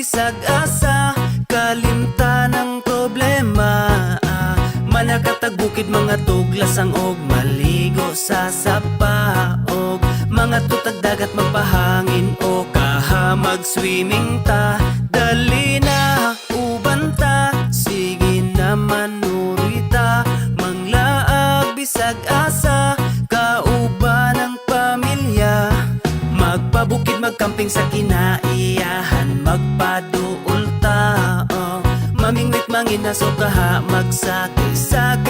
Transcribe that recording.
bisag asa, kalimtan ng problema. Manakatag bukid, mga tuglasang og maligo sa sapa, og mga tutag dagat magpahangin o kaha mag-swimming ta. Dali na uban ta, sige na manurita, manglaag bisag asa, kauban ng pamilya. Magpabukid, magkamping sa kinaiyahan, magpaduol ta, mamingwit manginaso kaha magsakay-sakay